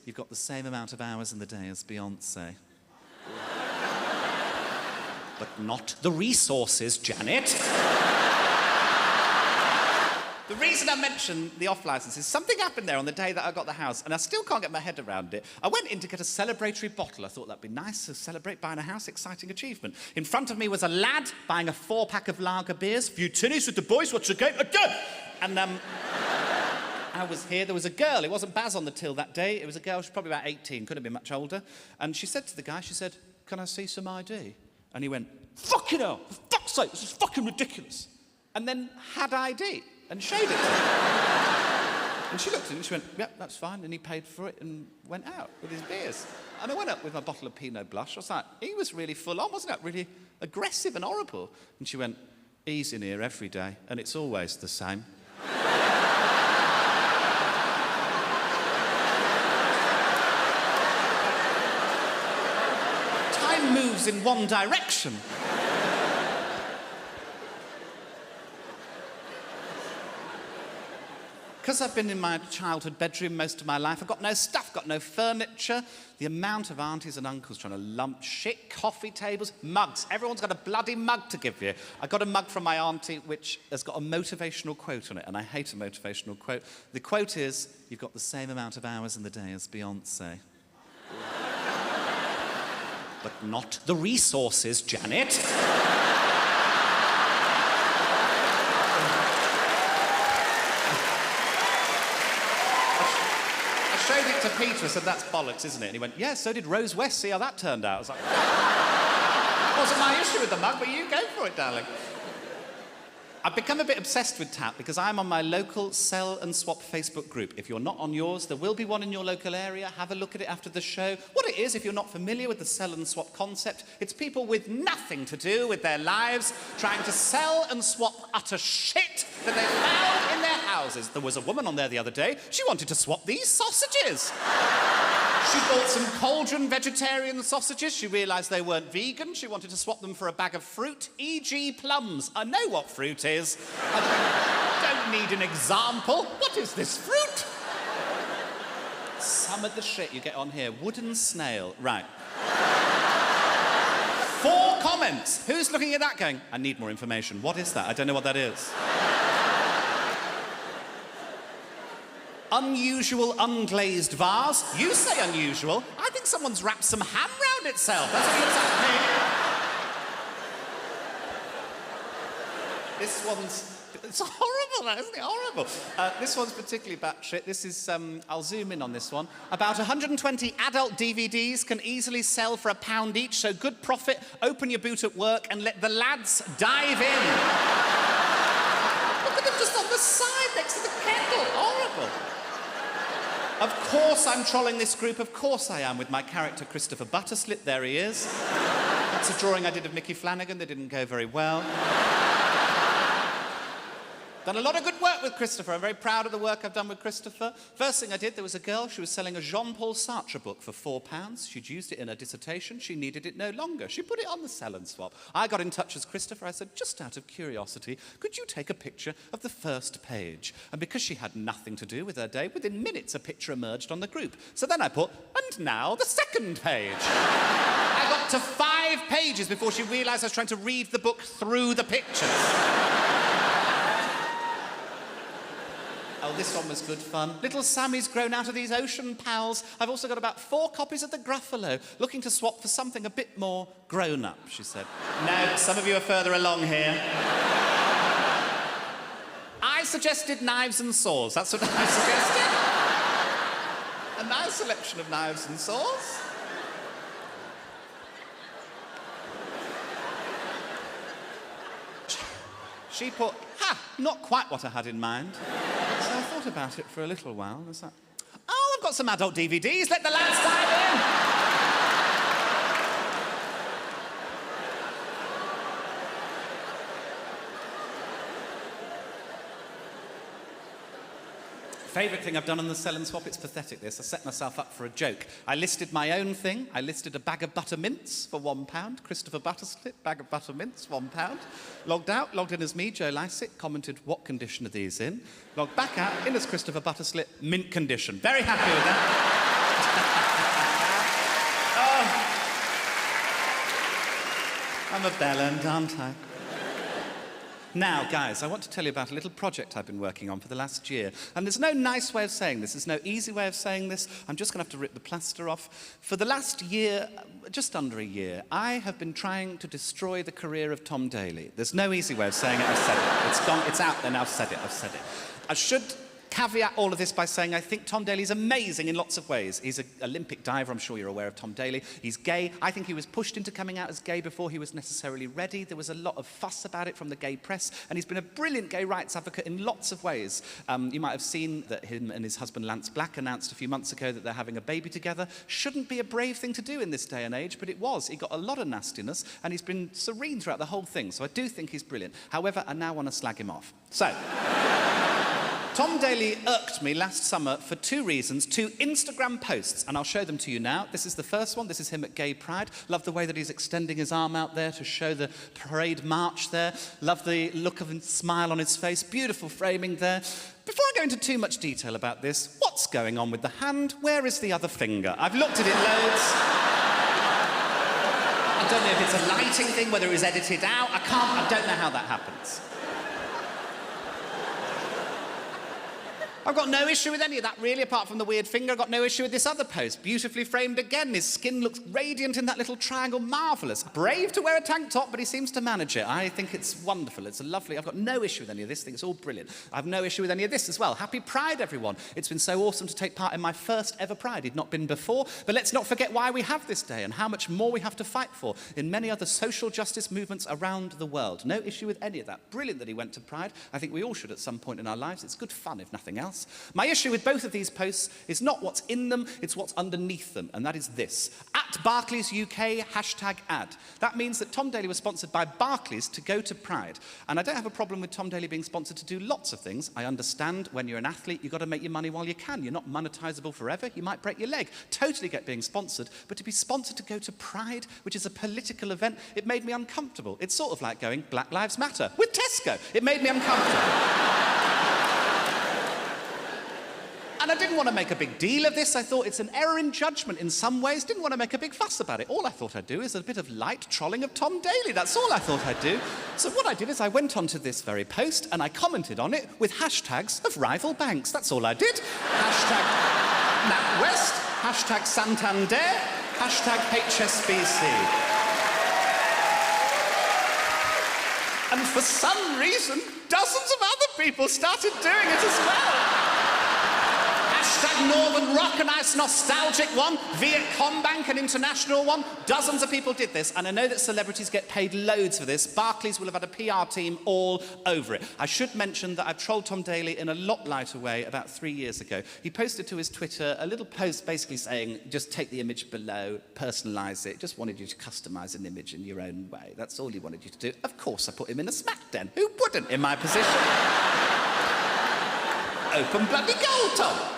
you've got the same amount of hours in the day as Beyonce. But not the resources, Janet. The reason I mention the off-licence is something happened there on the day that I got the house, and I still can't get my head around it. I went in to get a celebratory bottle. I thought that'd be nice to celebrate buying a house, exciting achievement. In front of me was a lad buying a 4-pack of lager beers. Few tinnies with the boys, what's the game? And I was here, there was a girl. It wasn't Baz on the till that day. It was a girl, she was probably about 18, couldn't have been much older. And she said to the guy, she said, "Can I see some ID?" And he went, "Fucking hell, for fuck's sake, this is fucking ridiculous." And then had ID. And showed it to her. And she looked at him and she went, "Yep, that's fine." And he paid for it and went out with his beers. And I went up with my bottle of Pinot Blush. I was like, he was really full on, wasn't it? Really aggressive and horrible. And she went, "He's in here every day, and it's always the same." Time moves in one direction. Because I've been in my childhood bedroom most of my life, I've got no stuff, got no furniture. The amount of aunties and uncles trying to lump shit, coffee tables, mugs. Everyone's got a bloody mug to give you. I got a mug from my auntie which has got a motivational quote on it, and I hate a motivational quote. The quote is, "You've got the same amount of hours in the day as Beyonce." But not the resources, Janet. I showed it to Peter, I said, "That's bollocks, isn't it?" And he went, "Yeah, so did Rose West, see how that turned out." I was like, "It wasn't my issue with the mug, but you go for it, darling." I've become a bit obsessed with tap because I'm on my local Sell and Swap Facebook group. If you're not on yours, there will be one in your local area. Have a look at it after the show. What it is, if you're not familiar with the Sell and Swap concept, it's people with nothing to do with their lives trying to sell and swap utter shit that they found in their houses. There was a woman on there the other day. She wanted to swap these sausages. She bought some cauldron vegetarian sausages. She realised they weren't vegan. She wanted to swap them for a bag of fruit, e.g. plums. I know what fruit is. I don't need an example. What is this fruit? Some of the shit you get on here. Wooden snail. Right. 4 comments. Who's looking at that going, "I need more information"? What is that? I don't know what that is. Unusual unglazed vase. You say unusual. I think someone's wrapped some ham round itself. That's what looks like me. This one's... It's horrible, isn't it? Horrible. This one's particularly batshit. This is, I'll zoom in on this one. About 120 adult DVDs can easily sell for £1 each, so good profit. Open your boot at work and let the lads dive in. Look at them just on the side next to the kettle. Horrible. Of course I'm trolling this group, of course I am, with my character Christopher Butterslip. There he is. That's a drawing I did of Mickey Flanagan that didn't go very well. Done a lot of good work with Christopher. I'm very proud of the work I've done with Christopher. First thing I did, there was a girl, she was selling a Jean-Paul Sartre book for £4. She'd used it in her dissertation. She needed it no longer. She put it on the Sell and Swap. I got in touch with Christopher. I said, just out of curiosity, could you take a picture of the first page? And because she had nothing to do with her day, within minutes a picture emerged on the group. So then I put, and now the second page. I got to 5 pages before she realised I was trying to read the book through the pictures. Oh, this one was good fun. Little Sammy's grown out of these ocean pals. I've also got about 4 copies of the Gruffalo, looking to swap for something a bit more grown-up, she said. No, some of you are further along here. I suggested knives and saws. That's what I suggested. A nice selection of knives and saws. She put, not quite what I had in mind. So I thought about it for a little while, and I was like, oh, I've got some adult DVDs, let the lads dive in! Favourite thing I've done on the Sell and Swap, it's pathetic this. I set myself up for a joke. I listed my own thing. I listed a bag of butter mints for £1. Christopher Butterslip, bag of butter mints, £1. Logged out, logged in as me, Joe Lycett, commented, what condition are these in? Logged back out, in as Christopher Butterslip, mint condition. Very happy with that. I'm a bellend, aren't I? Now, guys, I want to tell you about a little project I've been working on for the last year. And there's no nice way of saying this. There's no easy way of saying this. I'm just going to have to rip the plaster off. For the last year, just under a year, I have been trying to destroy the career of Tom Daley. There's no easy way of saying it. I've said it. It's gone. It's out there now. I've said it. I've said it. I should caveat all of this by saying I think Tom Daley's amazing in lots of ways. He's an Olympic diver. I'm sure you're aware of Tom Daley. He's gay. I think he was pushed into coming out as gay before he was necessarily ready. There was a lot of fuss about it from the gay press, and he's been a brilliant gay rights advocate in lots of ways. You might have seen that him and his husband Lance Black announced a few months ago that they're having a baby together. Shouldn't be a brave thing to do in this day and age, but it was. He got a lot of nastiness, and he's been serene throughout the whole thing, so I do think he's brilliant. However, I now want to slag him off. So... Tom Daley irked me last summer for two reasons, two Instagram posts, and I'll show them to you now. This is the first one. This is him at Gay Pride. Love the way that he's extending his arm out there to show the parade march there. Love the look of a smile on his face. Beautiful framing there. Before I go into too much detail about this, what's going on with the hand? Where is the other finger? I've looked at it loads. I don't know if it's a lighting thing, whether it was edited out. I don't know how that happens. I've got no issue with any of that, really, apart from the weird finger. I've got no issue with this other post. Beautifully framed again. His skin looks radiant in that little triangle. Marvellous. Brave to wear a tank top, but he seems to manage it. I think it's wonderful. It's a lovely... I've got no issue with any of this. I think it's all brilliant. I have no issue with any of this as well. Happy Pride, everyone. It's been so awesome to take part in my first ever Pride. He'd not been before. But let's not forget why we have this day and how much more we have to fight for in many other social justice movements around the world. No issue with any of that. Brilliant that he went to Pride. I think we all should at some point in our lives. It's good fun, if nothing else. My issue with both of these posts is not what's in them, it's what's underneath them, and that is this. At Barclays UK, #ad. That means that Tom Daley was sponsored by Barclays to go to Pride. And I don't have a problem with Tom Daley being sponsored to do lots of things. I understand when you're an athlete, you've got to make your money while you can. You're not monetizable forever. You might break your leg. Totally get being sponsored. But to be sponsored to go to Pride, which is a political event, it made me uncomfortable. It's sort of like going Black Lives Matter with Tesco. It made me uncomfortable. And I didn't want to make a big deal of this. I thought it's an error in judgment in some ways. Didn't want to make a big fuss about it. All I thought I'd do is a bit of light trolling of Tom Daley. That's all I thought I'd do. So what I did is I went onto this very post and I commented on it with hashtags of rival banks. That's all I did. Hashtag NatWest, hashtag Santander, hashtag HSBC. And for some reason, dozens of other people started doing it as well. Hashtag Northern Rock, a nice nostalgic one. Vietcom Bank, an international one. Dozens of people did this, and I know that celebrities get paid loads for this. Barclays will have had a PR team all over it. I should mention that I've trolled Tom Daley in a lot lighter way about 3 years ago. He posted to his Twitter a little post basically saying, just take the image below, personalise it. Just wanted you to customise an image in your own way. That's all he wanted you to do. Of course, I put him in a smack den. Who wouldn't in my position? Open bloody goal, Tom.